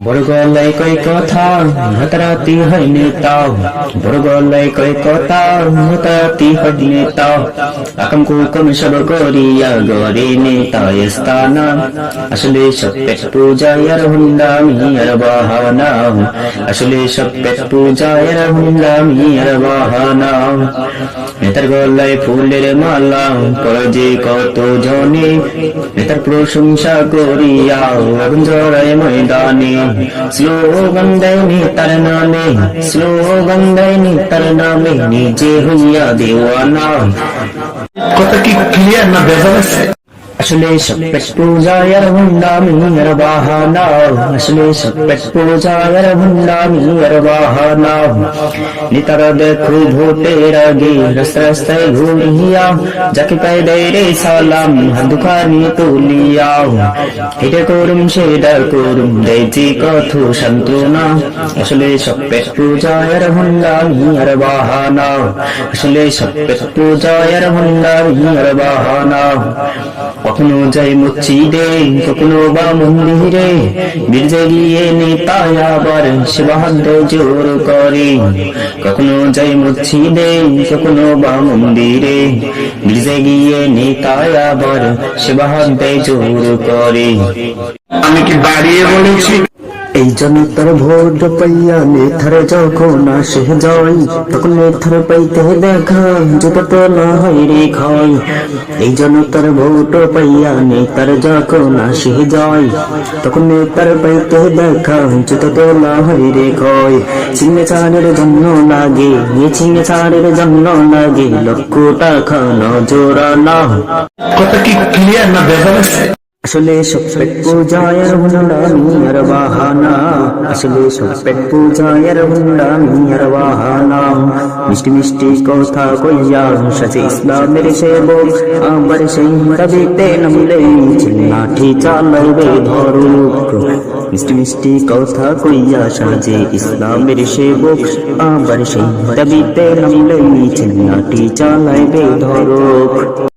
বড় গলায় কয় কথা হাতারাতি হয় নেতা, বড় গলায় কয় কথা হাতারাতি হয় নেতা, আকাম কুকম সব করিয়া গরে নেতা স্থানা, আসলে সব পেট পূজায় আর হুন্ডামি আর বাহানা, আসলে সব পেট পূজায় আর হুন্ডামি আর বাহানা। নেতার গলায় ফুলের মালা পরে যে কত জনে, নেতার প্রশংসা করিয়া আগুন ঝরায় ময়দানে, স্লোগান দেয় নেতার নামে, স্লোগান দেয় নেতার নামে, নিজে হইয়া দেওয়ানা। কথা কি ক্লিয়ার না ভেজাল আছে? আসলে সব পেট পূজায় আর হুন্ডামি আর বাহানা, আসলে সব পেট পূজায় আর হুন্ডামি আর বাহানা। নেতারা দেখো ভোটের আগে রাস্তা রাস্তায় ঘুরিয়া, যাকে পায় দেয় রে সালাম হাত দুখানি তুলিয়া, এটা করুম সেটা করুম দেয় যে কত সান্ত্বনা। আসলে সব পেট পূজায় আর হুন্ডামি আর বাহানা, আসলে সব পেট পূজায় আর হুন্ডামি আর বাহানা। কখনো যাই মসজিদে কখনো বা মন্দিরে, গির্জে গিয়ে নেতায় আবার সেবাহাদ্য জোর করে, কখনো যাই মসজিদে কখনো বা মন্দিরে, গির্জে গিয়ে নেতায় আবার সেবাহাদ্য জোর করে। আমি কি বাড়িয়ে বলেছি? এই জনতার ভোট পাইয়া নেতার যখন আসে যায়, তখন নেতার পাইতে দেখা যত না হয় রে ক্ষয়। এই জনতার ভোট পাইয়া নেতার যখন আসে যায়, তখন নেতার পাইতে দেখা যত না হয় রে ক্ষয়। সিগনেচারের জন্য লাগে, সিগনেচারের জন্য লাগে লক্ষ টাকা নজরানা। কথা কি ক্লিয়ার না ভেজাল আছে? আসলে সব পেট পূজায় আর হুন্ডামি আর বাহানা, আসলে সব পেট পূজায় আর হুন্ডামি আর বাহানা। মিষ্টি মিষ্টি কথা কইয়া সাজে ইসলামের সেবক, আবার সেই দাবিতে নামলে লাঠি চালাইবে ধরুক। মিষ্টি মিষ্টি কথা কইয়া সাজে ইসলামের সেবক, আবার সেই দাবিতে নামলে লাঠি চালাইবে ধরুক।